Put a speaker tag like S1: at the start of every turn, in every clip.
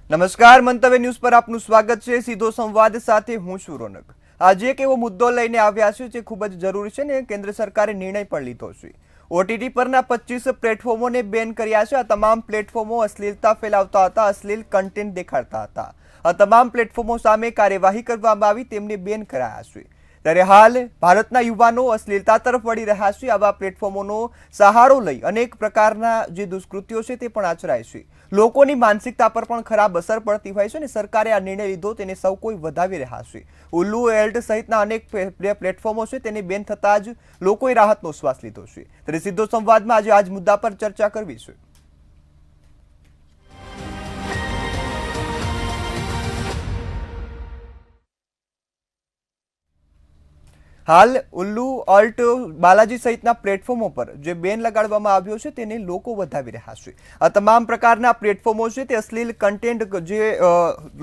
S1: નમસ્કાર, મંતવ્ય ન્યૂઝ પર આપનું સ્વાગત છે। સીધો સંવાદ સાથે હું છું રોનક। આજે એક એવો મુદ્દો લઈને આવ્યા છે જે ખૂબ જ જરૂરી છે ને કેન્દ્ર સરકારે નિર્ણય પણ લીધો છે। ઓટીટી પરના 25 પ્લેટફોર્મોને બેન કર્યા છે। આ તમામ પ્લેટફોર્મો અશ્લીલતા ફેલાવતા હતા, અશ્લીલ કન્ટેન્ટ દેખાડતા હતા। આ તમામ પ્લેટફોર્મો સામે કાર્યવાહી કરવામાં આવી, તેમને બેન કરાયા છે। ત્યારે હાલ ભારતના યુવાનો અશ્લીલતા તરફ વળી રહ્યા છે। આવા પ્લેટફોર્મોનો સહારો લઈ અનેક પ્રકારના જે દુષ્કૃત્યો છે તે પણ આચરાય છે। લોકોની માનસિકતા પર પણ ખરાબ અસર પડતી હોય છે અને સરકારે આ નિર્ણય લીધો તેને સૌ કોઈ વધાવી રહ્યા છે। ઉલ્લુ એલ્ટ સહિતના અનેક પ્લેટફોર્મો છે તેને બેન થતા જ લોકોએ રાહતનો શ્વાસ લીધો છે। ત્યારે સીધો સંવાદમાં આજે આ જ મુદ્દા પર ચર્ચા કરવી છે। હાલ ઉલ્લુ અલ્ટ બાલાજી સહિતના પ્લેટફોર્મો પર જે બેન લગાડવામાં આવ્યો છે તેને લોકો વધાવી રહ્યા છે। આ તમામ પ્રકારના પ્લેટફોર્મો છે તે અશ્લીલ કન્ટેન્ટ જે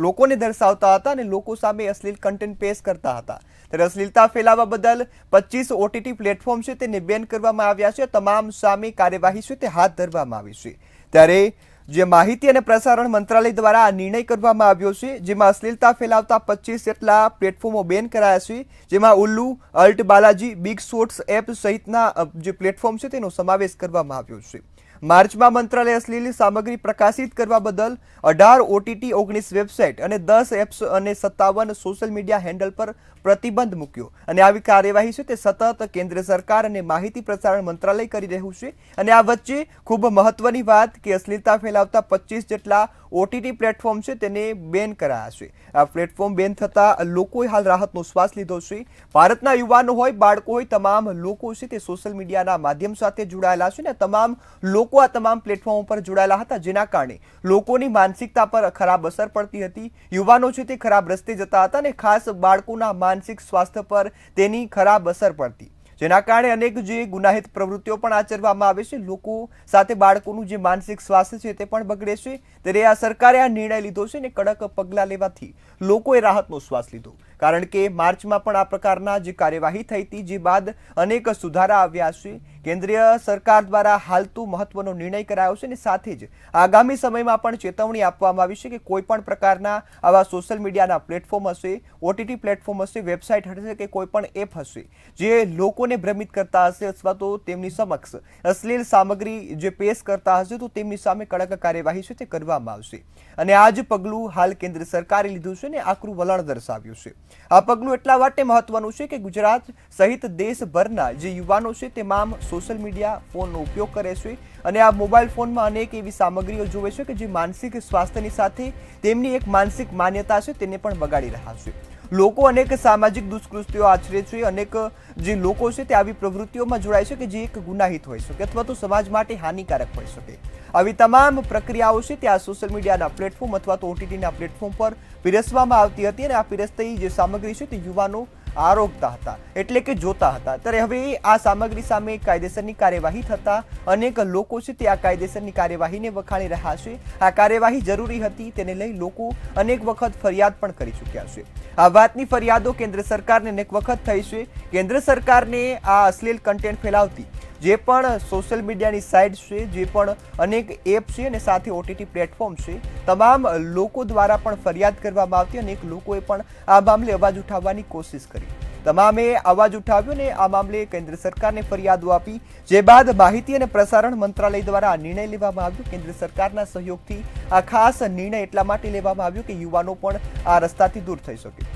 S1: લોકોને દર્શાવતા હતા અને લોકો સામે અશ્લીલ કન્ટેન્ટ પેશ કરતા હતા। ત્યારે અશ્લીલતા ફેલાવવા બદલ 25 ઓટીટી પ્લેટફોર્મ છે તેને બેન કરવામાં આવ્યા છે। તમામ સામે કાર્યવાહી છે તે હાથ ધરવામાં આવી છે। ત્યારે જે માહિતી અને પ્રસારણ મંત્રાલય દ્વારા આ નિર્ણય કરવામાં આવ્યો છે, જેમાં અશ્લીલતા ફેલાવતા 25 જેટલા પ્લેટફોર્મો બેન કરાયા છે, જેમાં Ullu Alt Balaji, big shorts app સહિતના જે પ્લેટફોર્મ છે તેનો સમાવેશ કરવામાં આવ્યો છે। માર્ચમાં મંત્રાલય અશ્લીલ સામગ્રી પ્રકાશિત કરવા બદલ 18 ઓટીટી, 19 વેબસાઇટ અને 10 એપ્સ અને 57 સોશિયલ મીડિયા હેન્ડલ પર પ્રતિબંધ મૂક્યો અને આવી કાર્યવાહી છે તે સતત કેન્દ્ર સરકાર અને માહિતી પ્રસારણ મંત્રાલય કરી રહ્યું છે। અને આ વચ્ચે ખૂબ મહત્વની વાત કે અશ્લીલતા ફેલાવતા 25 જેટલા ઓટીટી પ્લેટફોર્મ છે તેને બેન કરાયા છે। આ પ્લેટફોર્મ બેન થતા લોકોએ હાલ રાહતનો શ્વાસ લીધો છે। ભારતના યુવાનો હોય, બાળકો હોય, તમામ લોકો છે તે સોશિયલ મીડિયાના માધ્યમ સાથે જોડાયેલા છે ને તમામ લોકો આ તમામ પ્લેટફોર્મ પર જોડાયેલા હતા, જેના કારણે લોકોની માનસિકતા પર ખરાબ અસર પડતી હતી। યુવાનો છે તે ખરાબ રસ્તે જતા હતા અને ખાસ બાળકોના માનસિક સ્વાસ્થ્ય પર તેની ખરાબ અસર પડતી, જેના કારણે અનેક જે ગુનાહિત પ્રવૃત્તિઓ પણ આચરવામાં આવે છે। લોકો સાથે બાળકોનું જે માનસિક સ્વાસ્થ્ય છે તે પણ બગડે છે। ત્યારે આ સરકારે આ નિર્ણય લીધો છે ને કડક પગલાં લેવાથી લોકોએ રાહતનો શ્વાસ લીધો, કારણ કે માર્ચમાં પણ આ પ્રકારના જે કાર્યવાહી થઈ હતી, જે બાદ અનેક સુધારા આવ્યા છે। કેન્દ્રીય સરકાર દ્વારા હાલ તો મહત્વનો નિર્ણય કરાયો છે અને સાથે જ આગામી સમયમાં પણ ચેતવણી આપવામાં આવી છે કે કોઈ પણ પ્રકારના આવા સોશિયલ મીડિયાના પ્લેટફોર્મ હશે, ઓટીટી પ્લેટફોર્મ હશે, વેબસાઇટ હશે કે કોઈ પણ એપ હશે જે લોકોને ભ્રમિત કરતા હશે અથવા તો તેમની સમક્ષ અશ્લીલ સામગ્રી જે પેશ કરતા હશે તો તેમની સામે કડક કાર્યવાહી છે તે કરવામાં આવશે। અને આ જ પગલું હાલ કેન્દ્ર સરકારે લીધું છે ને આકરું વલણ દર્શાવ્યું છે। આ પગલું એટલા માટે મહત્વનું છે કે ગુજરાત સહિત દેશભરના જે યુવાનો છે તમામ સોશિયલ મીડિયા ફોનનો ઉપયોગ કરે છે અને આ મોબાઈલ ફોનમાં અનેક એવી સામગ્રીઓ જોવે છે કે જે માનસિક સ્વાસ્થ્યની સાથે તેમની એક માનસિક માન્યતા છે તેને પણ બગાડી રહ્યા છે। લોકો અનેક સામાજિક દુષ્કૃત્યો આચરે છે, અનેક જે લોકો છે તે આવી પ્રવૃત્તિઓમાં જોડાય છે કે જે એક ગુનાહિત હોઈ શકે અથવા તો સમાજ માટે હાનિકારક હોઈ શકે। આવી તમામ પ્રક્રિયાઓ છે તે આ સોશિયલ મીડિયાના પ્લેટફોર્મ અથવા તો ઓટીટીના પ્લેટફોર્મ પર પીરસવામાં આવતી હતી અને આ પીરસતી જે સામગ્રી છે તે યુવાનો આરોગતા હતા, એટલે કે જોતા હતા। ત્યારે હવે આ સામગ્રી સામે કાયદેસરની કાર્યવાહી થતા અનેક લોકો છે તે આ કાયદેસરની કાર્યવાહીને વખાણી રહ્યા છે। આ કાર્યવાહી જરૂરી હતી તેને લઈ લોકો અનેક વખત ફરિયાદ પણ કરી ચૂક્યા છે। આ વાતની ફરિયાદો કેન્દ્ર સરકારને અનેક વખત થઈ છે। કેન્દ્ર સરકારને આ અશ્લીલ કન્ટેન્ટ ફેલાવતી જે પણ સોશિયલ મીડિયાની સાઇટ છે, જે પણ અનેક એપ છે અને સાથે ઓટીટી પ્લેટફોર્મ છે, તમામ લોકો દ્વારા પણ ફરિયાદ કરવામાં આવતી અને અનેક લોકોએ પણ આ મામલે અવાજ ઉઠાવવાની કોશિશ કરી। તમામે અવાજ ઉઠાવ્યો ને આ મામલે કેન્દ્ર સરકારને ફરિયાદો આપી, જે બાદ માહિતી અને પ્રસારણ મંત્રાલય દ્વારા આ નિર્ણય લેવામાં આવ્યો। કેન્દ્ર સરકારના સહયોગથી આ ખાસ નિર્ણય એટલા માટે લેવામાં આવ્યો કે યુવાનો પણ આ રસ્તાથી દૂર થઈ શકે।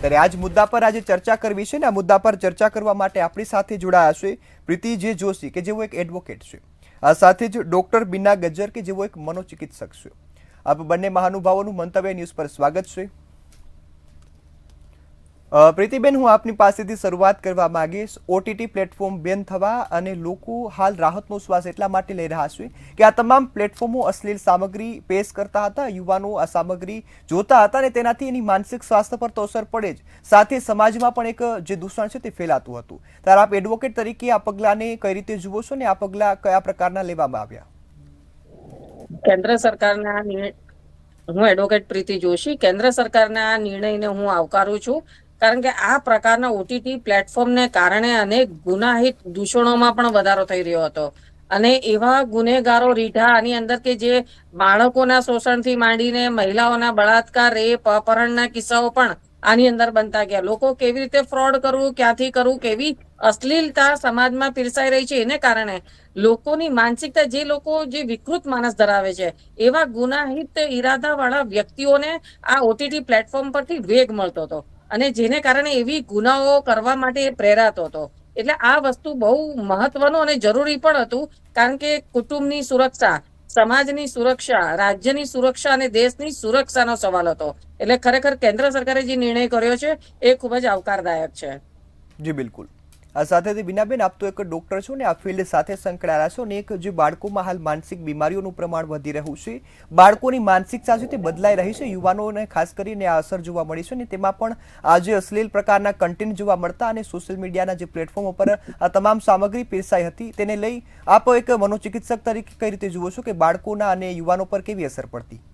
S1: ત્યારે આજ મુદ્દા પર આજે ચર્ચા કરવી છે ને આ મુદ્દા પર ચર્ચા કરવા માટે આપણી સાથે જોડાયા છે પ્રીતિ જે જોશી કે જેઓ એક એડવોકેટ છે, આ સાથે જ ડોક્ટર બીના ગજ્જર કે જેઓ એક મનોચિકિત્સક છે। આપ બંને મહાનુભાવોનું મંતવ્ય ન્યૂઝ પર સ્વાગત છે। પ્રીતિબેન, હું આપની પાસેથી શરૂઆત કરવા માંગીશ। ઓટીટી પ્લેટફોર્મ બેન થવા અને લોકો હાલ રાહતનો શ્વાસ એટલા માટે લઈ રહ્યા છે કે આ તમામ પ્લેટફોર્મો અશ્લીલ સામગ્રી પેશ કરતા હતા, યુવાનો આ સામગ્રી જોતા હતા અને તેનાથી એની માનસિક સ્વાસ્થ્ય પર તો અસર પડે જ, સાથે સમાજમાં પણ એક જે દૂષણ છે તે ફેલાતું હતું। ત્યારે આપ એડવોકેટ તરીકે આ પગલાંને કઈ રીતે જુઓ છો ને આ પગલાં કયા પ્રકારના લેવામાં આવ્યા?
S2: કેન્દ્ર સરકારના હું એડવોકેટ પ્રીતિ જોશી, કેન્દ્ર સરકારના આ નિર્ણયને હું આવકારું છું, કારણ કે આ પ્રકારના ઓટીટી પ્લેટફોર્મને કારણે અનેક ગુનાહિત દૂષણોમાં પણ વધારો થઈ રહ્યો હતો। અને એવા ગુનેગારો રીઢા આની અંદર કે જે બાળકોના શોષણથી માંડીને મહિલાઓના બળાત્કાર, રેપ, અપહરણના કિસ્સાઓ પણ આની અંદર બનતા ગયા. લોકો કેવી રીતે ફ્રોડ કરવું, ક્યાંથી કરવું, કેવી અશ્લીલતા સમાજમાં પીરસાઈ રહી છે, એને કારણે લોકોની માનસિકતા, જે લોકો જે વિકૃત માનસ ધરાવે છે એવા ગુનાહિત ઈરાદાવાળા વ્યક્તિઓને આ ઓટીટી પ્લેટફોર્મ પરથી વેગ મળતો હતો અને જેને કારણે એવી ગુનાઓ કરવા માટે એ પ્રેરાતો હતો. એટલે આ વસ્તુ બહુ મહત્વનું અને જરૂરી પણ હતું, કારણ કે કુટુંબની સુરક્ષા, સમાજની સુરક્ષા, રાજ્યની સુરક્ષા અને દેશની સુરક્ષાનો સવાલ હતો. એટલે ખરેખર કેન્દ્ર સરકારે જે નિર્ણય કર્યો છે એ ખૂબ જ આવકારદાયક છે.
S1: જી બિલકુલ. આ સાથે બીનાબેન, આપ તો એક ડોક્ટર છો ને આ ફિલ્ડ સાથે સંકળાયેલા છો, ને એક જે બાળકોમાં હાલ માનસિક બીમારીઓનું પ્રમાણ વધી રહ્યું છે, બાળકોની માનસિકતા છે તે બદલાઈ રહી છે, યુવાનોને ખાસ કરીને આ અસર જોવા મળી છે, ને તેમાં પણ આજે અશ્લીલ પ્રકારના કન્ટેન્ટ જોવા મળતા અને સોશિયલ મીડિયાના જે પ્લેટફોર્મ ઉપર આ તમામ સામગ્રી પીરસાઈ હતી, તેને લઈ આપ એક મનોચિકિત્સક તરીકે કઈ રીતે જુઓ છો કે બાળકોના અને યુવાનો પર કેવી અસર પડતી?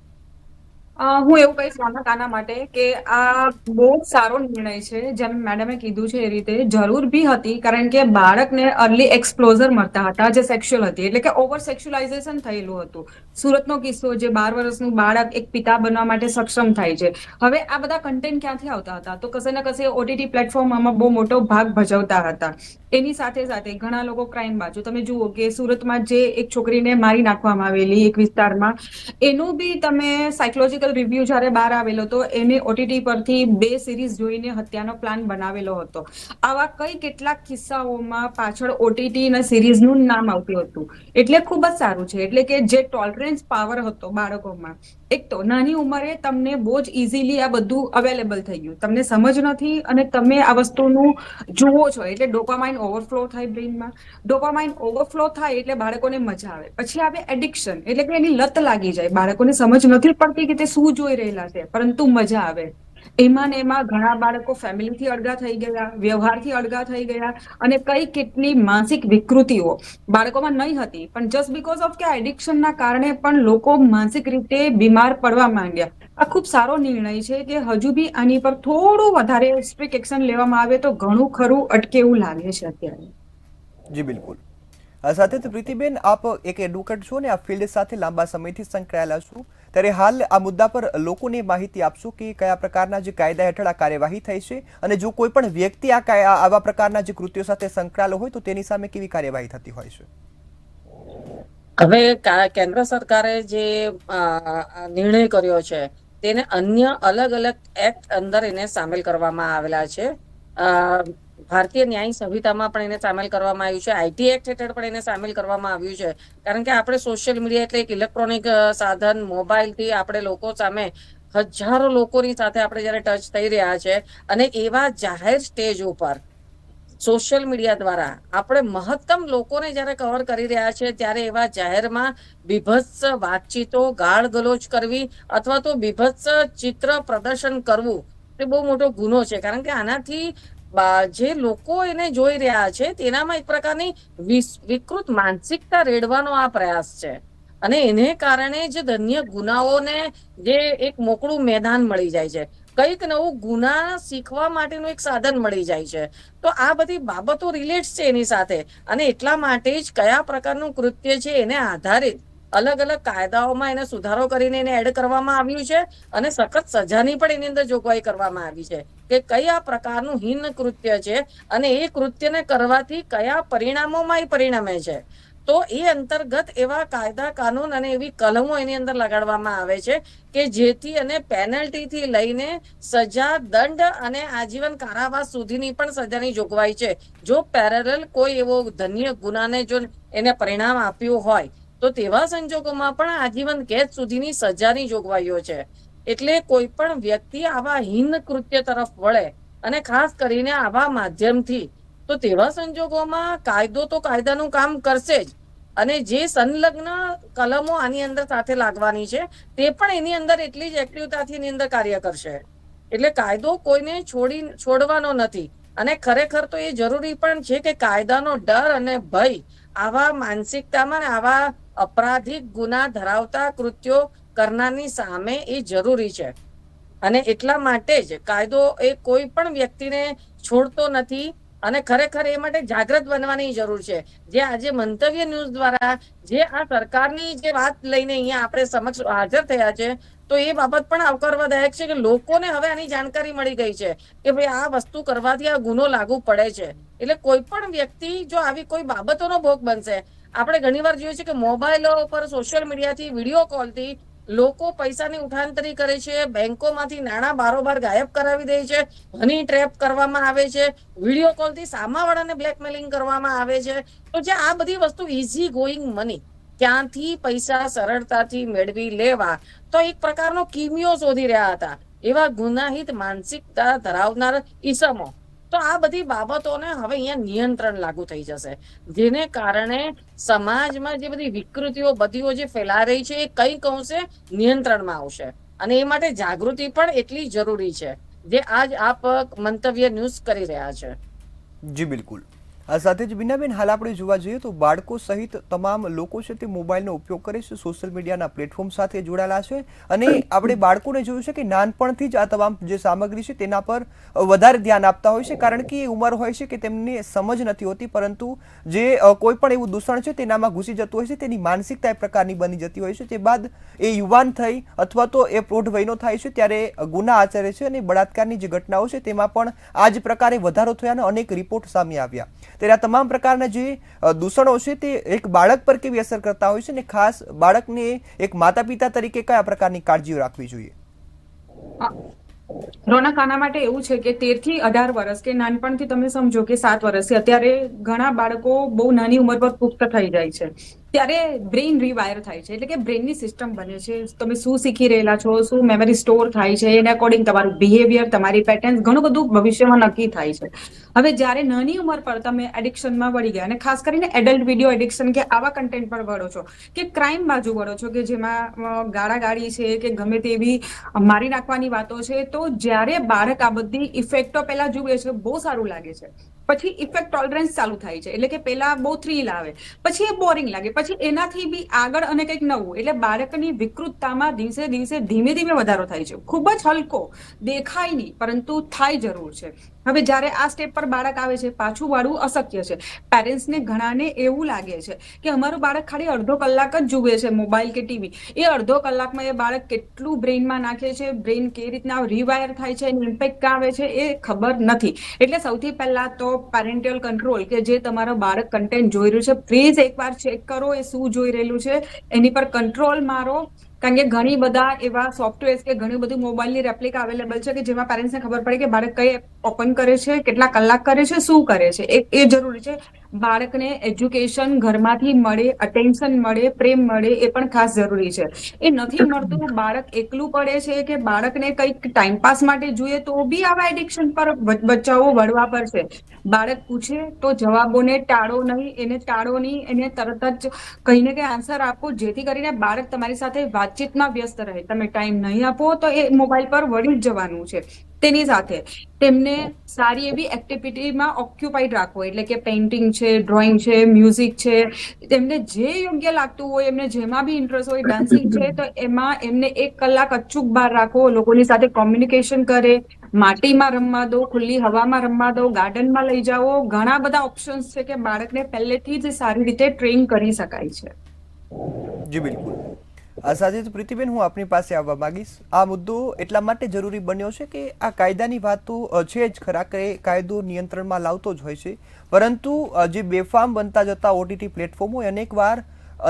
S3: હું એવું કહીશ આના માટે કે આ બહુ સારો નિર્ણય છે. જેમ મેડમે કીધું છે એ રીતે જરૂર બી હતી, કારણ કે બાળકને અર્લી એક્સપ્લોઝર મળતા હતા જે સેક્સ્યુઅલ હતી, એટલે કે ઓવર સેક્સ્યુઅલાઇઝેશન થયેલું હતું. સુરતનો કિસ્સો, જે 12 વર્ષનું બાળક એક પિતા બનવા માટે સક્ષમ થાય છે. હવે આ બધા કન્ટેન્ટ ક્યાંથી આવતા હતા? તો કશે ને કશે ઓટીટી પ્લેટફોર્મ આમાં બહુ મોટો ભાગ ભજવતા હતા. એની સાથે સાથે ઘણા લોકો ક્રાઇમ બાજુ, તમે જુઓ કે સુરતમાં જે એક છોકરીને મારી નાખવામાં આવેલી એક વિસ્તારમાં, એનું બી તમે સાયકોલોજીકલ રિવ્યુ જ્યારે બહાર આવેલો હતો, એને ઓટીટી પરથી 2 સિરીઝ જોઈને હત્યાનો પ્લાન બનાવેલો હતો. આવા કઈ કેટલાક કિસ્સાઓમાં પાછળ ઓટીટી અને સિરીઝનું નામ આવતું હતું. એટલે ખૂબ જ સારું છે. એટલે કે જે ટોલરન્સ પાવર હતો બાળકોમાં, એક તો નાની ઉંમરે તમને બહુ જ ઇઝીલી આ બધું અવેલેબલ થઈ ગયું, તમને સમજ નથી અને તમે આ વસ્તુનું જુઓ છો, એટલે ડોપામાઇન ઓવરફ્લો થાય બ્રેઇનમાં. ડોપામાઇન ઓવરફ્લો થાય એટલે બાળકોને મજા આવે. પછી આવે એડિક્શન, એટલે કે એની લત લાગી જાય. બાળકોને સમજ નથી પડતી કે તે શું જોઈ રહેલા છે, પરંતુ મજા આવે. એમાં ને એમાં ઘણા બાળકો ફેમિલીથી અળગા થઈ ગયા, વ્યવહારથી અળગા થઈ ગયા, અને કઈ કેટલી માનસિક વિકૃતિઓ બાળકોમાં નહીં હતી, પણ જસ્ટ બીકોઝ ઓફ કે એડિક્શનના કારણે પણ લોકો માનસિક રીતે બીમાર પડવા માંડ્યા. આ ખૂબ સારો નિર્ણય છે કે હજુ બી આની પર થોડું વધારે સ્ટ્રિક્ટ એક્શન લેવામાં આવે તો ઘણું ખરું અટકે એવું લાગે છે અત્યારે.
S1: જી બિલકુલ. આ સાથે તો પ્રીતિબેન, આપ એક એડવોકેટ છો ને આ ફિલ્ડ સાથે લાંબા સમયથી સંકળાયેલા છો, ત્યારે હાલ આ મુદ્દા પર લોકોને માહિતી આપશો કે કયા પ્રકારના જે કાયદા હેઠળ આ કાર્યવાહી થઈ છે, અને જો કોઈ પણ વ્યક્તિ આવા પ્રકારના જે કૃત્યો સાથે સંકળાયેલો હોય તો તેની સામે કેવી કાર્યવાહી થતી હોય છે?
S2: હવે કેન્દ્ર સરકારે જે નિર્ણય કર્યો છે તેને અન્ય અલગ અલગ એક્ટ અંદર એને સામેલ કરવામાં આવેલા છે. ભારતીય ન્યાય સંહિતામાં પણ એને સામેલ કરવામાં આવ્યું છે, આઈટી એક્ટ હેઠળ પણ એને સામેલ કરવામાં આવ્યું છે. કારણ કે આપણે સોશિયલ મીડિયા એટલે એક ઇલેક્ટ્રોનિક સાધન, મોબાઈલથી આપણે લોકો સામે, હજારો લોકોની સાથે આપણે જયારે ટચ થઈ રહ્યા છે, અને એવા જાહેર સ્ટેજ ઉપર સોશિયલ મીડિયા દ્વારા આપણે મહત્તમ લોકોને જયારે કવર કરી રહ્યા છે, ત્યારે એવા જાહેરમાં બીભત્સ વાતચીતો, ગાળ ગલોચ કરવી અથવા તો બીભત્સ ચિત્ર પ્રદર્શન કરવું એ બહુ મોટો ગુનો છે. કારણ કે આનાથી જે લોકો એને જોઈ રહ્યા છે તેનામાં એક પ્રકારની વિકૃત માનસિકતા રેડવાનો આ પ્રયાસ છે, અને એને કારણે જ ધન્ય ગુનાઓને જે એક મોકળું મેદાન મળી જાય છે, કંઈક નવું ગુના શીખવા માટેનું એક સાધન મળી જાય છે. તો આ બધી બાબતો રિલેટ્સ છે એની સાથે, અને એટલા માટે જ કયા પ્રકારનું કૃત્ય છે એને આધારિત અલગ અલગ કાયદાઓમાં એને સુધારો કરીને એને એડ કરવામાં આવ્યું છે, અને સખત સજાની પણ એની અંદર જોગવાઈ કરવામાં આવી છે કે કયા પ્રકારનું હીન કૃત્ય છે અને એ કૃત્યને કરવાથી કયા પરિણામોમાં એ પરિણમે છે. તો એ અંતર્ગત એવા કાયદા, કાનૂન અને એવી કલમો એની અંદર લગાડવામાં આવે છે કે જેથી અને પેનલ્ટીથી લઈને સજા, દંડ અને આજીવન કારાવાસ સુધીની પણ સજાની જોગવાઈ છે. જો પેરેલલ કોઈ એવો ધન્ય ગુનાને જો એને પરિણામ આપ્યું હોય તો તેવા સંજોગોમાં પણ આજીવન કેદ સુધીની સજાની જોગવાઈઓ છે. એટલે કોઈ પણ વ્યક્તિ આવા હીન કૃત્ય તરફ વળે, અને ખાસ કરીને આવા માધ્યમથી, તો તેવા સંજોગોમાં કાયદો તો કાયદાનું કામ કરશે જ, અને જે સંલગ્ન કલમો આની અંદર સાથે લાગવાની છે તે પણ એની અંદર એટલી જ એક્ટિવતાથી એની અંદર કાર્ય કરશે. એટલે કાયદો કોઈને છોડવાનો નથી. અને ખરેખર તો એ જરૂરી પણ છે કે કાયદાનો ડર અને ભય આવા માનસિકતામાં, આવા અપરાધિક ગુના ધરાવતા કૃત્યો કરનારની સામે એ જરૂરી છે. અને એટલા માટે જ કાયદો એ કોઈ પણ વ્યક્તિને છોડતો નથી, અને ખરેખર એ માટે જાગૃત બનવાની જરૂર છે. જે આજે મંતવ્ય ન્યૂઝ દ્વારા જે આ સરકારની જે વાત લઈને અહીંયા આપણે સમક્ષ હાજર થયા છે, તો એ બાબત પણ આવકારવાદાયક છે કે લોકોને હવે આની જાણકારી મળી ગઈ છે કે ભાઈ આ વસ્તુ કરવાથી આ ગુનો લાગુ પડે છે. એટલે કોઈ પણ વ્યક્તિ જો આવી કોઈ બાબતોનો ભોગ બનશે, આપણે ઘણીવાર જોઈએ છે કે મોબાઈલો પર સોશિયલ મીડિયાથી વિડીયો કોલથી લોકો પૈસાની ઉઠાંતરી કરે છે, બેંકોમાંથી નાણાં બારોબાર ગાયબ કરાવી દે છે, મની ટ્રેપ કરવામાં આવે છે, વિડીયો કોલથી સામાવાળાને બ્લેકમેલિંગ કરવામાં આવે છે. તો જે આ બધી વસ્તુ ઇઝી ગોઈંગ મની, ક્યાંથી પૈસા સરળતાથી મેળવી લેવા, તો એક પ્રકારનો કિમિયો શોધી રહ્યા હતા એવા ગુનાહિત માનસિકતા ધરાવનાર ઈસમો. તો આ બધી બાબતોને હવે અહીંયા નિયંત્રણ લાગુ થઈ જશે, જેને કારણે સમાજમાં જે બધી વિકૃતિઓ બધીઓ જે ફેલાઈ રહી છે એ કંઈક અંશે નિયંત્રણમાં આવશે. અને એ માટે જાગૃતિ પણ એટલી જરૂરી છે જે આજ આપ મંતવ્ય ન્યૂઝ કરી રહ્યા છે.
S1: જી બિલકુલ. આ સાથે જ બીનાબેન, હાલ આપણે જોવા જઈએ તો બાળકો સહિત તમામ લોકો છે તે મોબાઈલનો ઉપયોગ કરે છે, સોશિયલ મીડિયાના પ્લેટફોર્મ સાથે જોડાયેલા છે, અને આપણે બાળકોને જોયું છે કે નાનપણથી જ આ તમામ જે સામગ્રી છે તેના પર વધારે ધ્યાન આપતા હોય છે, કારણ કે એ ઉંમર હોય છે કે તેમને સમજ નથી હોતી, પરંતુ જે કોઈ પણ એવું દૂષણ છે તેનામાં ઘૂસી જતું હોય છે, તેની માનસિકતા એ પ્રકારની બની જતી હોય છે. તે બાદ એ યુવાન થઈ અથવા તો એ પ્રૌઢ વયનો થાય છે ત્યારે ગુના આચરે છે, અને બળાત્કારની જે ઘટનાઓ છે તેમાં પણ આ જ પ્રકારે વધારો થયાના અનેક રિપોર્ટ સામે આવ્યા. ત્યારે આ તમામ પ્રકારના જે દૂષણો છે તે એક બાળક પર કેવી અસર કરતા હોય છે, અને ખાસ બાળકને એક માતા પિતા તરીકે કયા પ્રકારની કાળજીઓ રાખવી જોઈએ?
S3: રોનક, આના માટે એવું છે કે 13 થી 18 વર્ષ કે નાનપણથી તમે સમજો કે 7 વર્ષથી અત્યારે ઘણા બાળકો બહુ નાની ઉંમર પર પુખ્ત થઈ જાય છે, ત્યારે બ્રેઇન રીવાયર થાય છે, એટલે કે બ્રેઇનની સિસ્ટમ બને છે. તમે શું શીખી રહેલા છો, શું મેમરી સ્ટોર થાય છે, એને અકોર્ડિંગ તમારું બિહેવિયર, તમારી પેટર્ન, ઘણું બધું ભવિષ્યમાં નક્કી થાય છે. હવે જ્યારે નાની ઉંમર પર તમે એડિક્શનમાં વળી ગયા, અને ખાસ કરીને એડલ્ટ વિડીયો એડિક્શન કે આવા કન્ટેન્ટ પર વળો છો, કે ક્રાઇમ બાજુ વળો છો, કે જેમાં ગાળાગાળી છે કે ગમે તેવી મારી નાખવાની વાતો છે, તો જ્યારે બાળક આ બધી ઇફેક્ટો પહેલા જુએ છે, બહુ સારું લાગે છે, પછી ઇફેક્ટ ટોલરન્સ ચાલુ થાય છે, એટલે કે પેલા બહુ થ્રીલ આવે, પછી એ બોરિંગ લાગે, પછી એનાથી બી આગળ અને કંઈક નવું, એટલે બાળકની વિકૃતતામાં દિવસે દિવસે ધીમે ધીમે વધારો થાય છે. ખૂબ જ હલકો દેખાય નહીં, પરંતુ થાય જરૂર છે. હવે જ્યારે આ સ્ટેપ પર બાળક આવે છે, પાછું વાળવું અશક્ય છે. પેરેન્ટ્સને ઘણાને એવું લાગે છે કે અમારું બાળક ખાલી અડધો કલાક જ જુએ છે મોબાઈલ કે ટીવી, એ અડધો કલાકમાં એ બાળક કેટલું બ્રેઇનમાં નાખે છે, બ્રેઇન કેવી રીતના રીવાયર થાય છે, એની ઇમ્પેક્ટ આવે છે, એ ખબર નથી. એટલે સૌથી પહેલા તો પેરેન્ટલ કંટ્રોલ, કે જે તમારો બાળક કન્ટેન્ટ જોઈ રહ્યું છે, પ્લીઝ એકવાર ચેક કરો એ શું જોઈ રહેલું છે, એની પર કંટ્રોલ મારો. કારણ કે ઘણી બધા એવા સોફ્ટવેર કે ઘણી બધી મોબાઈલની રેપ્લિકા અવેલેબલ છે કે જેમાં પેરેન્ટ્સને ખબર પડે કે બાળક કઈ ઓપન કરે છે, કેટલા કલાક કરે છે, શું કરે છે, એ જરૂરી છે. બાળકને એજ્યુકેશન ઘરમાંથી મળે, અટેન્શન મળે, પ્રેમ મળે, એ પણ ખાસ જરૂરી છે. એ નથી મળતું, બાળક એકલું પડે છે કે બાળકને કંઈક ટાઈમપાસ માટે જોઈએ, તો બી આવા એડિક્શન પર બચ્ચાઓ વળવા પડશે. બાળક પૂછે તો જવાબોને ટાળો નહીં, એને ટાળો નહીં, એને તરત જ કહીને કંઈ આન્સર આપો, જેથી કરીને બાળક તમારી સાથે વાતચીતમાં વ્યસ્ત રહે. તમે ટાઈમ નહીં આપો તો એ મોબાઈલ પર વળી જ જવાનું છે. તેની સાથે તેમને સારી એવી એક્ટિવિટીમાં ઓક્યુપાઈડ રાખવો, એટલે કે પેઇન્ટિંગ છે, ડ્રોઈંગ છે, મ્યુઝિક છે, તેમને જે યોગ્ય લાગતું હોય, એમને જેમાં બી ઇન્ટરેસ્ટ હોય, ડાન્સિંગ છે, તો એમાં એમને 1 કલાક અચૂક બહાર રાખો, લોકોની સાથે કોમ્યુનિકેશન કરે, માટીમાં રમવા દો, ખુલ્લી હવામાં રમવા દો, ગાર્ડનમાં લઈ જાઓ. ઘણા બધા ઓપ્શન્સ છે કે બાળકને પહેલેથી જ સારી રીતે ટ્રેન કરી શકાય છે.
S1: જી બિલકુલ. આ સાથે જ પ્રીતિબેન, હું આપની પાસે આવવા માંગીશ. આ મુદ્દો એટલા માટે જરૂરી બન્યો છે કે આ કાયદાની વાતો છે જ ખરા કે કાયદો નિયંત્રણમાં લાવતો જ હોય છે, પરંતુ જે બેફામ બનતા જતા ઓટીટી પ્લેટફોર્મો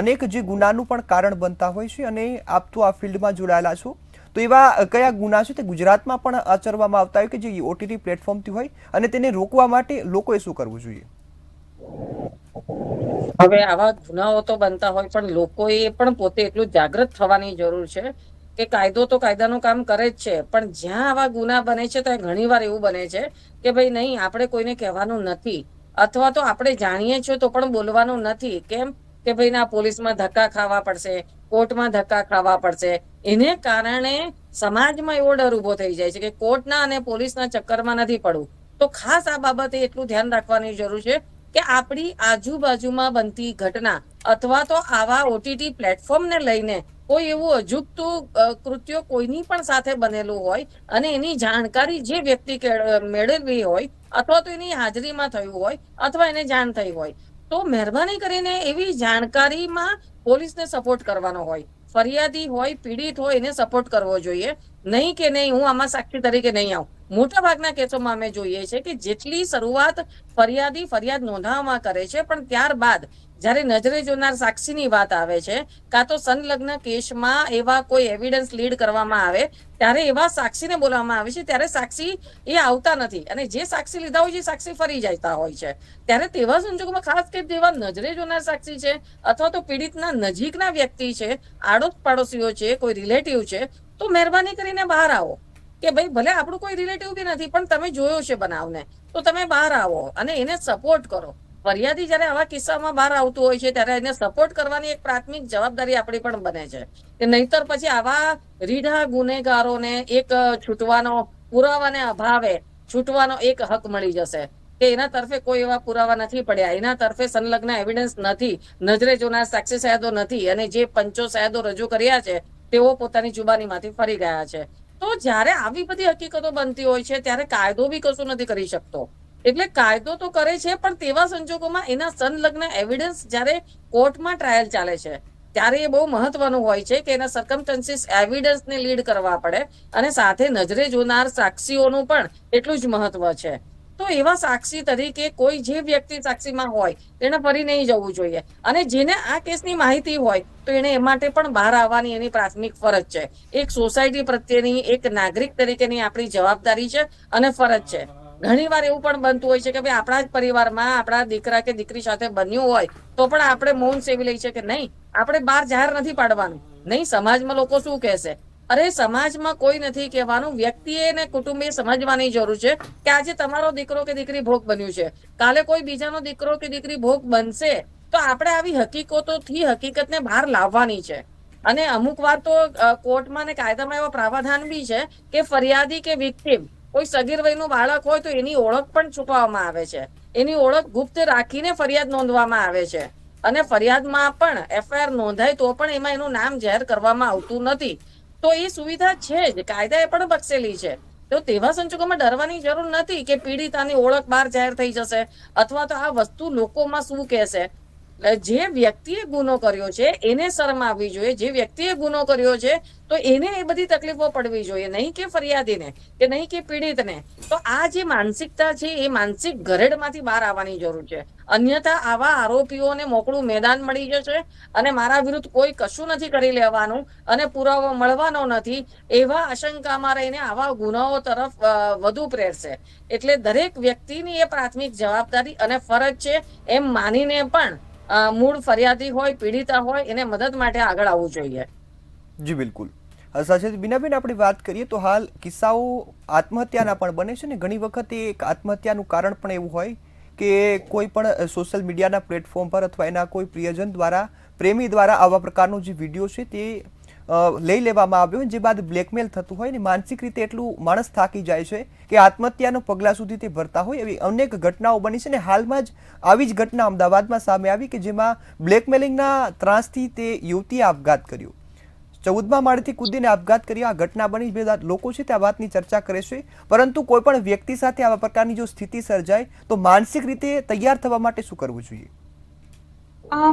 S1: અનેક જે ગુનાનું પણ કારણ બનતા હોય છે, અને આપ તો આ ફિલ્ડમાં જોડાયેલા છો, તો એવા કયા ગુના છે તે ગુજરાતમાં પણ આચરવામાં આવતા હોય કે જે ઓટીટી પ્લેટફોર્મથી હોય, અને તેને રોકવા માટે લોકોએ શું કરવું જોઈએ?
S2: હવે આવા ગુનાઓ તો બનતા હોય, પણ લોકોએ પણ પોતે એટલું જાગૃત થવાની જરૂર છે કે કાયદો તો કાયદાનું કામ કરે જ છે, પણ જ્યાં આવા ગુના બને છે ત્યાં ઘણી વાર એવું બને છે કે ભાઈ નહીં, આપણે કોઈને કહેવાનું નથી, અથવા તો આપણે જાણીએ છીએ તો પણ બોલવાનું નથી. કેમ કે ભાઈ ના, પોલીસમાં ધક્કા ખાવા પડશે, કોર્ટમાં ધક્કા ખાવા પડશે. એને કારણે સમાજમાં એવો ડર ઉભો થઈ જાય છે કે કોર્ટના અને પોલીસના ચક્કરમાં નથી પડવું. તો ખાસ આ બાબતે એટલું ધ્યાન રાખવાની જરૂર છે કે આપણી આજુબાજુમાં બનતી ઘટના અથવા તો આવા ઓટીટી પ્લેટફોર્મને લઈને કોઈ એવું અજુગતું કૃત્યો કોઈની પણ સાથે બનેલું હોય અને એની જાણકારી જે વ્યક્તિ મેળવી હોય અથવા તો એની હાજરીમાં થયું હોય અથવા એને જાણ થઈ હોય તો મહેરબાની કરીને એવી જાણકારીમાં પોલીસને સપોર્ટ કરવાનો હોય. ફરિયાદી હોય, પીડિત હોય, એને સપોર્ટ કરવો જોઈએ. નહીં કે નહીં હું આમાં સાક્ષી તરીકે નહીં આવું. મોટા ભાગના કેસોમાં અમે જોઈએ છે કે જેટલી શરૂઆત ફરિયાદ નોંધાવવામાં કરે છે, પણ ત્યારબાદ જ્યારે નજરે જોનાર સાક્ષીની વાત આવે છે કાં તો સંલગ્ન કેસમાં એવા કોઈ એવિડન્સ લીડ કરવામાં આવે ત્યારે એવા સાક્ષીને બોલાવવામાં આવે છે ત્યારે સાક્ષી એ આવતા નથી અને જે સાક્ષી લીધા હોય છે સાક્ષી ફરી જતા હોય છે. ત્યારે તેવા સંજોગોમાં ખાસ કે જેવા નજરે જોનાર સાક્ષી છે અથવા તો પીડિતના નજીકના વ્યક્તિ છે, આડોશ પાડોશીઓ છે, કોઈ રિલેટિવ છે, તો મહેરબાની કરીને બહાર આવો. કે ભાઈ ભલે આપણું કોઈ રિલેટિવ બી નથી પણ તમે જોયો છે બનાવને તો તમે બહાર આવો અને એને સપોર્ટ કરો. ફરિયાદી જ્યારે આવા કિસ્સામાં બહાર આવતું હોય છે ત્યારે એને સપોર્ટ કરવાની એક પ્રાથમિક જવાબદારી આપણી પણ બને છે કે નહીતર પછી આવા રીઢા ગુનેગારોને એક છૂટવાનો પુરાવાને અભાવે છૂટવાનો એક હક મળી જશે કે એના તરફે કોઈ એવા પુરાવા નથી પડ્યા, એના તરફે સંલગ્ન એવિડન્સ નથી, નજરે જોનાર સાક્ષી સયાદો નથી અને જે પંચો સયાદો રજૂ કર્યા છે તેઓ પોતાની જુબાનીમાંથી ફરી ગયા છે. તો જ્યારે આવી બધી હકીકતો બનતી હોય છે ત્યારે કાયદો બી કશું નથી કરી શકતો. એટલે કાયદો તો કરે છે પણ તેવા સંજોગોમાં એના સંલગ્ન એવિડન્સ જ્યારે કોર્ટમાં ટ્રાયલ ચાલે છે ત્યારે એ બહુ મહત્વનું હોય છે કે એના સર્કમસ્ટન્સીસ એવિડન્સને લીડ કરવા પડે અને સાથે નજરે જોનાર સાક્ષીઓનું પણ એટલું જ મહત્વ છે. તો એવા સાક્ષી તરીકે કોઈ જે વ્યક્તિ સાક્ષીમાં હોય તેને ફરી નહીં જવું જોઈએ અને જેને આ કેસની માહિતી હોય તો એને એ માટે પણ બહાર આવવાની એની પ્રાથમિક ફરજ છે. એક સોસાયટી પ્રત્યેની એક નાગરિક તરીકેની આપણી જવાબદારી છે અને ફરજ છે. ઘણી વાર એવું પણ બનતું હોય છે કે ભાઈ આપણા જ પરિવારમાં આપણા દીકરા કે દીકરી સાથે બન્યું હોય તો પણ આપણે મૌન સેવી લઈએ છીએ કે નહીં આપણે બહાર જાહેર નથી પાડવાનું, નહીં સમાજમાં લોકો શું કહેશે. અરે સમાજમાં કોઈ નથી કહેવાનું, વ્યક્તિએ ને કુટુંબે સમજવાની જરૂર છે કે આજે તમારો દીકરો કે દીકરી ભોગ બન્યું છે, કાલે કોઈ બીજાનો દીકરો કે દીકરી ભોગ બનશે તો આપણે આવી હકીકતોથી હકીકતને બહાર લાવવાની છે. અને અમુક વાર તો કોર્ટમાં ને કાયદામાં એવા પ્રાવધાન બી છે કે ફરિયાદી કે વિક્ટિમ કોઈ સગીર વયનું બાળક હોય તો એની ઓળખ પણ છુપાવવામાં આવે છે, એની ઓળખ ગુપ્ત રાખીને ફરિયાદ નોંધવામાં આવે છે અને ફરિયાદમાં પણ એફઆઈઆર નોંધાય તો પણ એમાં એનું નામ જાહેર કરવામાં આવતું નથી. તો એ સુવિધા છે જ, કાયદાએ પણ બક્ષેલી છે. તો તેવા સંજોગોમાં ડરવાની જરૂર નથી કે પીડિતાની ઓળખ બહાર જાહેર થઈ જશે અથવા તો આ વસ્તુ લોકોમાં શું કહેશે. જે વ્યક્તિએ ગુનો કર્યો છે એને શરમ આવવી જોઈએ, જે વ્યક્તિએ ગુનો કર્યો છે તો એને એ બધી તકલીફો પડવી જોઈએ, નહીં કે ફરિયાદીને કે નહીં કે પીડિતને. તો આ જે માનસિકતા છે એ માનસિક ગરેડમાંથી બહાર આવવાની જરૂર છે. અન્યથા આવા આરોપીઓને મોકળું મેદાન મળી જશે અને મારા વિરુદ્ધ કોઈ કશું નથી કરી લેવાનું અને પુરાવો મળવાનો નથી એવા આશંકામાં રહીને આવા ગુનાઓ તરફ વધુ પ્રેરશે. એટલે દરેક વ્યક્તિની એ પ્રાથમિક જવાબદારી અને ફરજ છે એમ માનીને પણ મૂળ ફરિયાદી હોય, પીડિતા હોય એને મદદ માટે આગળ આવવું જોઈએ.
S1: જી બિલકુલ. સાથે બીનાબેન આપણે વાત કરીએ તો હાલ કિસ્સાઓ આત્મહત્યાના પણ બને છે ને ઘણી વખત એક આત્મહત્યાનું કારણ પણ એવું હોય કે કોઈ પણ સોશિયલ મીડિયાના પ્લેટફોર્મ પર અથવા એના કોઈ પ્રિયજન દ્વારા, પ્રેમી દ્વારા આવા પ્રકારનો જે વિડીયો છે તે લઈ લેવામાં આવ્યો હોય, જે બાદ બ્લેકમેલ થતું હોય ને માનસિક રીતે એટલું માણસ થાકી જાય છે કે આત્મહત્યાનો પગલા સુધી તે ભરતા હોય એવી અનેક ઘટનાઓ બની છે. ને હાલમાં જ આવી જ ઘટના અમદાવાદમાં સામે આવી કે જેમાં બ્લેકમેલિંગના ત્રાસથી તે યુવતીએ આપઘાત કર્યો, 14મા માળેથી કૂદીને આપઘાત કર્યો. આ ઘટના બની, બે લોકો છે તે આ વાતની ચર્ચા કરે છે. પરંતુ કોઈ પણ વ્યક્તિ સાથે આવા પ્રકારની જો સ્થિતિ સર્જાય તો માનસિક રીતે તૈયાર થવા માટે શું કરવું જોઈએ?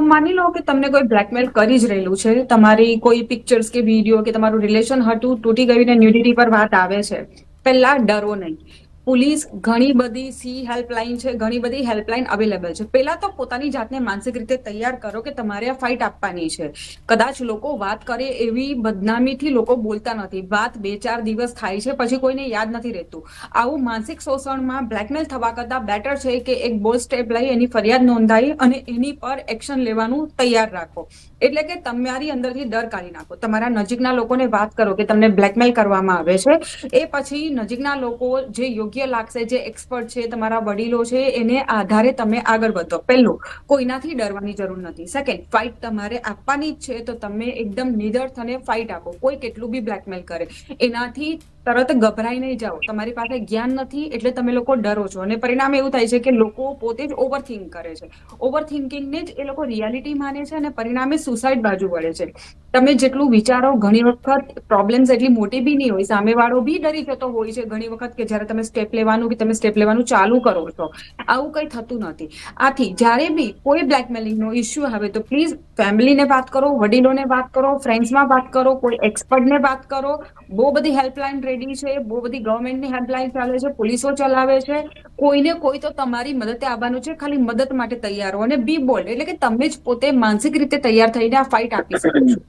S3: માની લો કે તમને કોઈ બ્લેકમેલ કરી જ રહેલું છે, તમારી કોઈ પિક્ચર્સ કે વિડીયો કે તમારું રિલેશન હતું તૂટી ગયું ને ન્યુડિટી પર વાત આવે છે, પહેલા ડરો નહીં. પોલીસ ઘણી બધી હેલ્પલાઇન છે, ઘણી બધી હેલ્પલાઇન અવેલેબલ છે. પહેલા તો પોતાની જાતને માનસિક રીતે તૈયાર કરો કે તમારે આ ફાઇટ આપવાની છે. કદાચ લોકો વાત કરે એવી બદનામીથી લોકો બોલતા નથી, વાત 2-4 દિવસ થાય છે પછી કોઈને યાદ નથી રહેતું. આવું માનસિક શોષણમાં બ્લેકમેલ થવા કરતાં બેટર છે કે એક બોલ્ડ સ્ટેપ લઈ એની ફરિયાદ નોંધાવી અને એની પર એક્શન લેવાનું તૈયાર રાખો. એટલે કે તમારી અંદરથી ડર કાઢી નાખો. તમારા નજીકના લોકોને વાત કરો કે તમને બ્લેકમેલ કરવામાં આવે છે. એ પછી નજીકના લોકો જે યોગ્ય લાગશે, જે એક્સપર્ટ છે, તમારા વડીલો છે, એને આધારે તમે આગળ વધો. પહેલું, કોઈનાથી ડરવાની જરૂર નથી. સેકન્ડ, ફાઇટ તમારે આપવાની જ છે તો તમે એકદમ નિડર થઈને ફાઇટ આપો. કોઈ કેટલું બી બ્લેકમેલ કરે એનાથી તરત ગભરાઈ નહીં જાઓ. તમારી પાસે જ્ઞાન નથી એટલે તમે લોકો ડરો છો અને પરિણામ એવું થાય છે કે લોકો પોતે જ ઓવરથિંક કરે છે. ઓવરથિંકિંગને જ એ લોકો રિયાલિટી માને છે અને પરિણામે સુસાઇડ બાજુ વળે છે. તમે જેટલું વિચારો ઘણી વખત પ્રોબ્લેમ્સ એટલી મોટી બી નહીં હોય, સામેવાળો બી ડરી જતો હોય છે ઘણી વખત કે જ્યારે તમે સ્ટેપ લેવાનું ચાલુ કરો છો. આવું કંઈ થતું નથી. આથી જ્યારે બી કોઈ બ્લેકમેલિંગનો ઇસ્યુ આવે તો પ્લીઝ ફેમિલીને વાત કરો, વડીલોને વાત કરો, ફ્રેન્ડ્સમાં વાત કરો, કોઈ એક્સપર્ટને વાત કરો. બહુ બધી હેલ્પલાઇન રેડી છે, બહુ બધી ગવર્મેન્ટની હેલ્પલાઇન ચાલે છે, પોલીસો ચલાવે છે. કોઈને કોઈ તો તમારી મદદે આવવાનું છે, ખાલી મદદ માટે તૈયાર હો અને બી બોલ્ડ, એટલે કે તમે જ પોતે માનસિક રીતે તૈયાર થઈને આ ફાઇટ આપી શકો છો.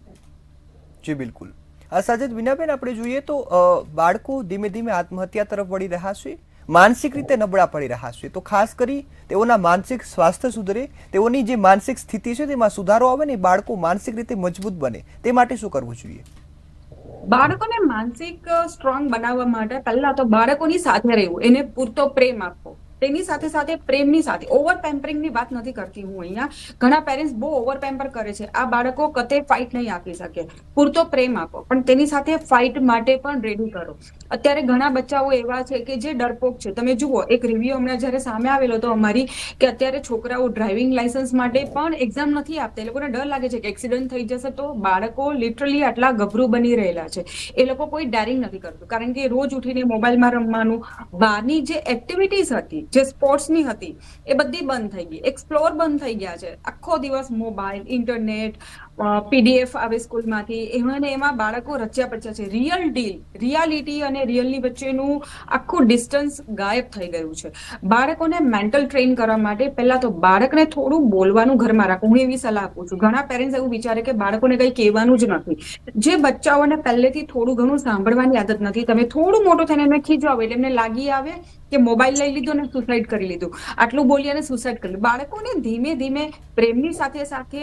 S1: જી બિલકુલ. સાજદ વિનાબેન, આપણે જોઈએ તો બાળકો ધીમે ધીમે આત્મહત્યા તરફ વળી રહ્યા છે, માનસિક રીતે નબળા પડી રહ્યા છે. તો ખાસ કરી તેઓના માનસિક સ્વાસ્થ્ય સુધરે, તેઓની જે માનસિક સ્થિતિ છે તેમાં સુધારો આવે ને બાળકો માનસિક રીતે મજબૂત બને, તે માટે શું કરવું જોઈએ?
S3: બાળકોને માનસિક સ્ટ્રોંગ બનાવવા માટે પહેલા તો બાળકોની સાથે રહેવું, એને પૂરતો પ્રેમ આપવો. તેની સાથે સાથે પ્રેમની સાથે ઓવર પેમ્પરિંગની વાત નથી કરતી હું અહીંયા. ઘણા પેરેન્ટ્સ બહુ ઓવર પેમ્પર કરે છે. આ બાળકો કતે ફાઇટ નહીં આપી શકે. પૂરતો પ્રેમ આપો, પણ તેની સાથે ફાઇટ માટે પણ રેડી કરો. અત્યારે ઘણા બચ્ચાઓ એવા છે કે જે ડરપોક છે. તમે જુઓ, એક રિવ્યુ હમણાં જ્યારે સામે આવેલો હતો અમારી, કે અત્યારે છોકરાઓ ડ્રાઇવિંગ લાયસન્સ માટે પણ એક્ઝામ નથી આપતા. એ લોકોને ડર લાગે છે કે એક્સિડન્ટ થઈ જશે. તો બાળકો લિટરલી આટલા ગભરું બની રહેલા છે. એ લોકો કોઈ ડેરિંગ નથી કરતું, કારણ કે રોજ ઉઠીને મોબાઈલમાં રમવાનું, બહારની જે એક્ટિવિટીઝ હતી, જે સ્પોર્ટ્સની હતી, એ બધી બંધ થઈ ગઈ. એક્સપ્લોર બંધ થઈ ગયા છે. આખો દિવસ મોબાઈલ, ઇન્ટરનેટ, પીડીએફ આવે સ્કૂલમાંથી, એમાં બાળકો રચ્યા પચ્યા છે. રિયાલિટી અને રિયલની વચ્ચેનું આખું ડિસ્ટન્સ ગાયબ થઈ ગયું છે. બાળકોને મેન્ટલ ટ્રેન કરવા માટે પહેલા તો બાળકને થોડું બોલવાનું ઘરમાં રાખવું. હું એવી સલાહ આપું છું. ઘણા પેરેન્ટ્સ એવું વિચારે કે બાળકોને કંઈ કહેવાનું જ નથી. જે બચ્ચાઓને પહેલેથી થોડું ઘણું સાંભળવાની આદત નથી, તમે થોડું મોટું થઈને એમને ખીજવાવો એટલે એમને લાગી આવે કે મોબાઈલ લઈ લીધો અને સુસાઇડ કરી લીધું, આટલું બોલી અને સુસાઇડ કરી લીધું. બાળકોને ધીમે ધીમે પ્રેમની સાથે સાથે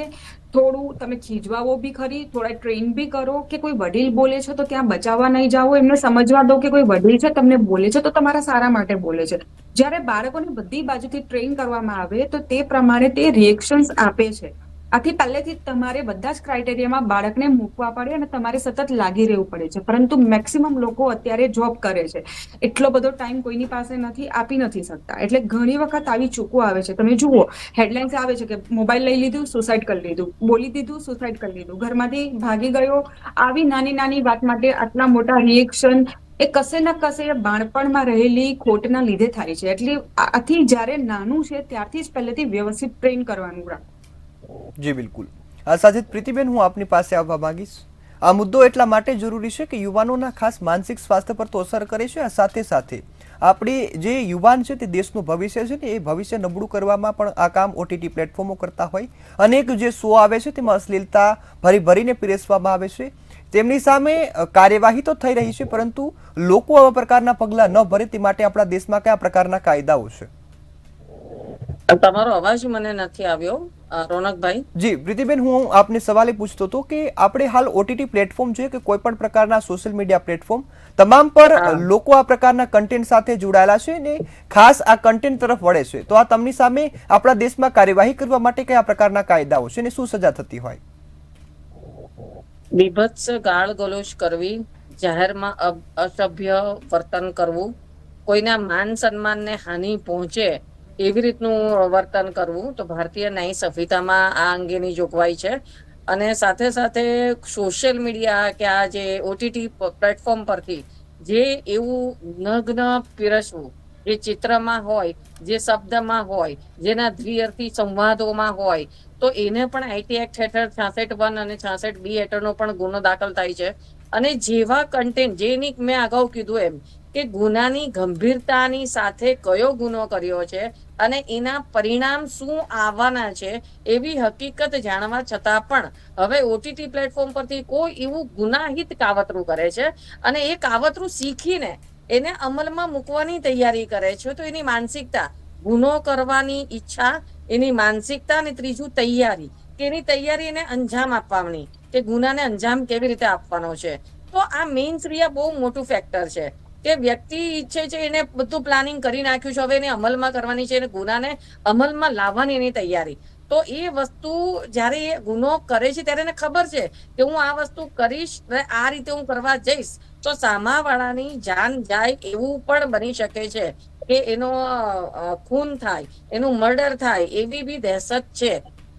S3: થોડું તમે ખીજવાવો બી ખરી, થોડા ટ્રેન બી કરો કે કોઈ વડીલ બોલે છે તો ત્યાં બચાવવા નહીં જાઓ. એમને સમજવા દો કે કોઈ વડીલ છે, તમને બોલે છે તો તમારા સારા માટે બોલે છે. જ્યારે બાળકોને બધી બાજુથી ટ્રેન કરવામાં આવે તો તે પ્રમાણે તે રિએક્શન્સ આપે છે. આથી પહેલેથી તમારે બધા જ ક્રાઇટેરિયામાં બાળકને મૂકવા પડે અને તમારે સતત લાગી રહેવું પડે છે. પરંતુ મેક્સિમમ લોકો અત્યારે જોબ કરે છે, એટલો બધો ટાઈમ કોઈની પાસે નથી, આપી નથી શકતા. એટલે ઘણી વખત આવી ચૂકો આવે છે. તમે જુઓ, હેડલાઇન્સ આવે છે કે મોબાઈલ લઈ લીધું, સુસાઇડ કરી લીધું, બોલી દીધું, સુસાઇડ કરી લીધું, ઘરમાંથી ભાગી ગયો. આવી નાની નાની વાત માટે આટલા મોટા રિએક્શન એ કશે ના કશે બાળપણમાં રહેલી ખોટના લીધે થાય છે. એટલે આથી જ્યારે નાનું છે ત્યારથી જ પહેલેથી વ્યવસ્થિત ટ્રેન કરવાનું રાખો.
S1: જી બિલકુલ. સાજદ પ્રીતિબેન, હું આપની પાસે આવવા માંગીશ. આ મુદ્દો એટલા માટે જરૂરી છે કે યુવાનોના ખાસ માનસિક સ્વાસ્થ્ય પર તો અસર કરે છે, આ સાથે સાથે આપણી જે યુવાન છે તે દેશનું ભવિષ્ય છે ને એ ભવિષ્ય નબળું કરવામાં પણ આ કામ ઓટીટી પ્લેટફોર્મો કરતા હોય. અનેક જે શો આવે છે તેમાં અશ્લીલતા ભરીને પીરસવામાં આવે છે. તેમની સામે કાર્યવાહી તો થઈ રહી છે, પરંતુ લોકો આવા પ્રકારના પગલાં ન ભરે તે માટે આપણા દેશમાં કયા પ્રકારના કાયદાઓ છે?
S2: તમારો અવાજ મને નથી આવ્યો, રોનકભાઈ.
S1: જી પ્રીતિબેન, હું આપને સવાલ પૂછતો હતો કે આપણે હાલ ઓટીટી પ્લેટફોર્મ છે કે કોઈ પણ પ્રકારના સોશિયલ મીડિયા પ્લેટફોર્મ, તમામ પર લોકો આ પ્રકારના કન્ટેન્ટ સાથે જોડાયેલા છે ને ખાસ આ કન્ટેન્ટ તરફ વળે છે. તો આ તમની સામે આપણા દેશમાં કાર્યવાહી કરવા માટે કયા પ્રકારના કાયદાઓ છે ને શું સજા થતી હોય?
S2: બીભત્સ ગાળ ગલોચ કરવી, જાહેરમાં અસભ્ય વર્તન કરવું, કોઈના માન સન્માનને હાનિ પહોંચે એવી રીતનું વર્તન કરવું, તો ભારતીય ન્યાય સંહિતામાં આ અંગેની જોગવાઈ છે. અને સાથે સાથે સોશિયલ મીડિયા કે આ જે ઓટીટી પ્લેટફોર્મ પરથી જે એવું નગ્ન પીરસવું, જે ચિત્રમાં હોય, જે શબ્દમાં હોય, જેના દ્વિઅર્થી સંવાદોમાં હોય, તો એને પણ આઈટી એક્ટ હેઠળ 66(1) અને 66(2) હેઠળનો પણ ગુનો દાખલ થાય છે. અને જેવા કન્ટેન્ટ, જેની મેં અગાઉ કીધું એમ કે ગુનાની ગંભીરતાની સાથે કયો ગુનો કર્યો છે અને એના પરિણામ શું આવવાના છે એવી હકીકત જાણવા છતાં પણ હવે ઓટીટી પ્લેટફોર્મ પરથી કોઈ એવું ગુનાહિત કાવતરું કરે છે અને એ કાવતરું શીખીને એને અમલમાં મૂકવાની તૈયારી કરે છે. તો એની માનસિકતા, ગુનો કરવાની ઈચ્છા, એની માનસિકતા, અને ત્રીજું તૈયારી, કે એની તૈયારી એને અંજામ આપવાની, કે ગુનાને અંજામ કેવી રીતે આપવાનો છે. તો આ મેઇન શ્રીયા બહુ મોટું ફેક્ટર છે કે વ્યક્તિ ઈચ્છે છે, એને બધું પ્લાનિંગ કરી નાખ્યું છે, હવે એને અમલમાં કરવાની છે, એને ગુનાને અમલમાં લાવવાની એની તૈયારી. તો એ વસ્તુ જ્યારે એ ગુનો કરે છે ત્યારે એને ખબર છે કે હું આ વસ્તુ કરીશ, આ રીતે હું કરવા જઈશ તો સામાવાળાની જાન જાય એવું પણ બની શકે છે કે એનો ખૂન થાય, એનું મર્ડર થાય, એવી બી દહેશત છે.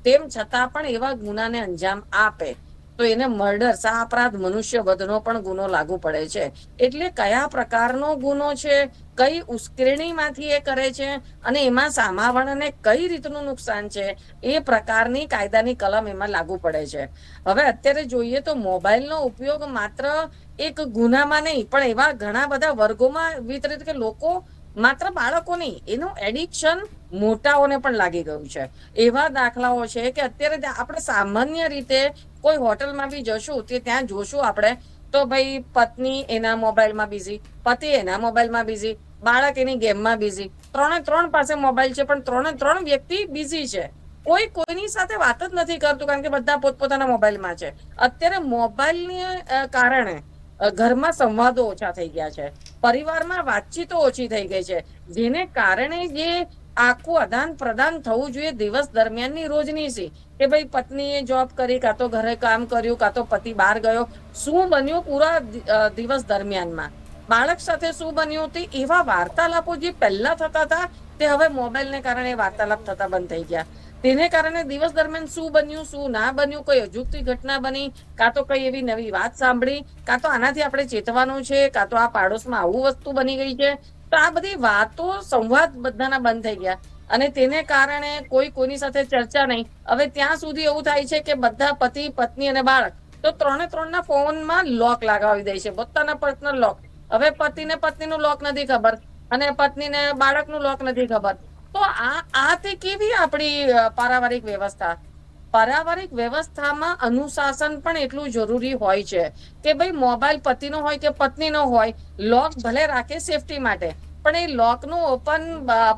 S2: તેમ છતાં પણ એવા ગુનાને અંજામ આપે તો એને મર્ડર, અપરાધ, મનુષ્ય વધનો પણ ગુનો લાગુ પડે છે. એટલે કયા પ્રકારનો ગુનો છે, કઈ ઉશ્કેરણીમાંથી એ કરે છે અને એમાં સામાવાળાને કઈ રીતનું નુકસાન છે, એ પ્રકારની કાયદાની કલમ એમાં લાગુ પડે છે. હવે અત્યારે જોઈએ તો મોબાઈલનો ઉપયોગ માત્ર એક ગુનામાં નહીં પણ એવા ઘણા બધા વર્ગોમાં વિતરિત કે લોકો, માત્ર બાળકો નહીં, એનું એડિક્શન મોટાઓને પણ લાગી ગયું છે. એવા દાખલાઓ છે કે અત્યારે આપણે સામાન્ય રીતે કોઈ હોટલમાં બી જશું તે ત્યાં જોશું આપણે તો ભાઈ પત્ની એના મોબાઈલમાં બિઝી, પતિ એના મોબાઈલમાં બિઝી, બાળક એની ગેમમાં બિઝી, ત્રણ પાસે મોબાઈલ છે પણ ત્રણ વ્યક્તિ બિઝી છે. કોઈ કોઈની સાથે વાત જ નથી કરતું કારણ કે બધા પોતપોતાના મોબાઈલમાં છે. અત્યારે મોબાઈલને કારણે ઘરમાં સંવાદો ઓછા થઈ ગયા છે, પરિવારમાં વાતચીતો ઓછી થઈ ગઈ છે, જેને કારણે જે આખું આદાન પ્રદાન થવું જોઈએ દિવસ દરમિયાનની રોજની કે ભાઈ પત્નીએ જોબ કરી, કાં તો ઘરે કામ કર્યું, કાં તો પતિ બહાર ગયો, શું બન્યું પૂરા દિવસ દરમિયાનમાં, બાળક સાથે શું બન્યું, તે એવા વાર્તાલાપો જે પહેલા થતા હતા તે હવે મોબાઈલને કારણે વાર્તાલાપ થતા બંધ થઈ ગયા. તેને કારણે દિવસ દરમિયાન શું બન્યું, શું ના બન્યું, કોઈ અજુગતી ઘટના બની, કાં તો કઈ એવી નવી વાત સાંભળી, કાં તો આનાથી આપણે ચેતવાનું છે, કાં તો આ પાડોશમાં આવું વસ્તુ બની ગઈ છે, તો આ બધી વાતો, સંવાદ બધાના બંધ થઈ ગયા અને તેને કારણે કોઈ કોઈની સાથે ચર્ચા નહીં. હવે ત્યાં સુધી એવું થાય છે કે બધા પતિ, પત્ની અને બાળક તો ત્રણના ફોનમાં લોક લગાવી દે છે, પોતાના પર્સનલ લોક. હવે પતિને પત્નીનું લોક નથી ખબર અને પત્નીને બાળકનું લોક નથી ખબર. તો આ તે કેવી આપણી પારિવારિક વ્યવસ્થા? પારિવારિક વ્યવસ્થામાં અનુશાસન પણ એટલું જરૂરી હોય છે કે ભાઈ મોબાઈલ પતિનો હોય કે પત્નીનો હોય, લોક ભલે રાખે સેફટી માટે પણ એ લોકનું ઓપન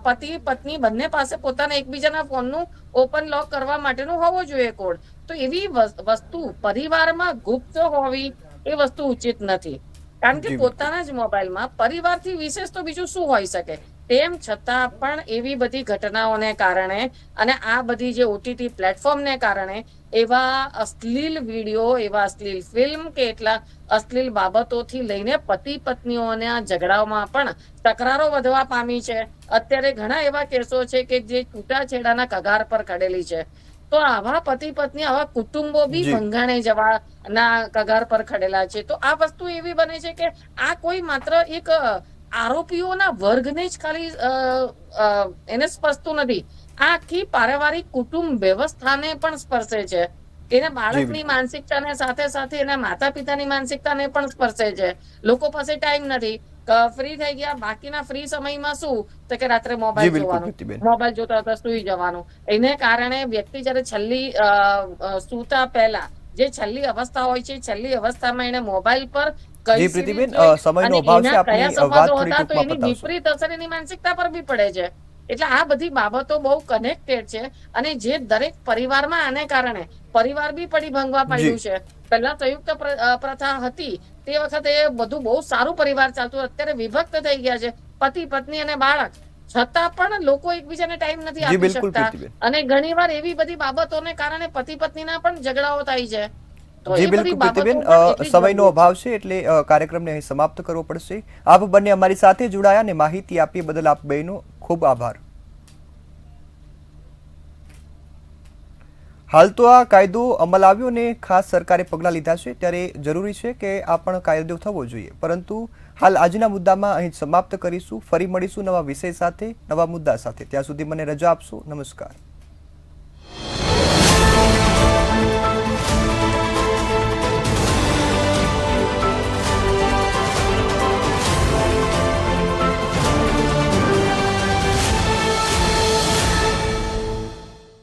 S2: પતિ પત્ની બંને પાસે પોતાના એકબીજાના ફોનનું ઓપન લોક કરવા માટેનું હોવો જોઈએ કોડ. તો એવી વસ્તુ પરિવારમાં ગુપ્ત હોવી એ વસ્તુ ઉચિત નથી કારણ કે પોતાના જ મોબાઈલમાં પરિવારથી વિશેષ તો બીજું શું હોઈ શકે. તેમ છતાં પણ એવી બધી ઘટનાઓને કારણે અને આ બધી જે ઓટીટી પ્લેટફોર્મને કારણે એવા અશ્લીલ વિડીયો, એવા અશ્લીલ ફિલ્મ કે એટલા અશ્લીલ બાબતોથી લઈને પતિ પત્નીઓના ઝઘડાઓમાં પણ તકરારો વધવા પામી છે. અત્યારે ઘણા એવા કેસો છે કે જે છૂટાછેડાના કગાર પર કરેલી છે. તો આવા પતિ પત્ની, આવા કુટુંબો બી ભંગાણે જવાના કગાર પર ખડેલા છે. તો આ વસ્તુ એવી બને છે કે આ કોઈ માત્ર એક આરોપીઓના વર્ગને જ ખાલી એને સ્પર્શતું નથી, આ આખી પારિવારિક કુટુંબ વ્યવસ્થાને પણ સ્પર્શે છે. એને બાળકની માનસિકતાને સાથે સાથે એના માતા પિતાની માનસિકતાને પણ સ્પર્શે છે. લોકો પાસે ટાઈમ નથી, ફ્રી થઈ ગયા, બાકીના ફ્રી સમયમાં શું તો કે રાત્રે મોબાઈલ જોવાનું, મોબાઈલ જોતા હતા સુઈ જવાનું. એને કારણે વ્યક્તિ જયારે છેલ્લી સૂતા પહેલા જે છેલ્લી અવસ્થા હોય છે, છેલ્લી અવસ્થામાં એને મોબાઈલ પર
S1: જી પ્રીતિબેન, સમયનો અભાવ છે, આપની વાત થોડી ટૂંકમાં બતાવશો.
S2: વિપરીત અસર એની માનસિકતા પર બી પડે છે. એટલે આ બધી બાબતો બહુ કનેક્ટેડ છે અને જે દરેક પરિવારમાં આને કારણે પરિવાર બી પડી ભંગવા પડ્યું છે. પહેલા સંયુક્ત પ્રથા હતી તે વખતે બધું બહુ સારું પરિવાર ચાલતું, અત્યારે વિભક્ત થઈ ગયા છે, પતિ પત્ની અને બાળક, છતાં પણ લોકો એકબીજાને ટાઈમ નથી આપી શકતા અને ઘણીવાર એવી બધી બાબતોને કારણે પતિ પત્નીના પણ ઝઘડાઓ થાય છે.
S1: જી બિલકુલ પ્રીતિબેન, સમયનો અભાવ છે એટલે કાર્યક્રમને અહીં સમાપ્ત કરવો પડશે. આપ બંને અમારી સાથે જોડાયા અને માહિતી આપી બદલ આપ બેનો ખૂબ આભાર. હાલ તો આ કાયદો અમલ આવ્યો ને ખાસ સરકારે પગલાં લીધા છે ત્યારે જરૂરી છે કે આ પણ કાયદો થવો જોઈએ. પરંતુ હાલ આજના મુદ્દામાં અહીં સમાપ્ત કરીશું. ફરી મળીશું નવા વિષય સાથે, નવા મુદ્દા સાથે. ત્યાં સુધી મને રજા આપશો. નમસ્કાર.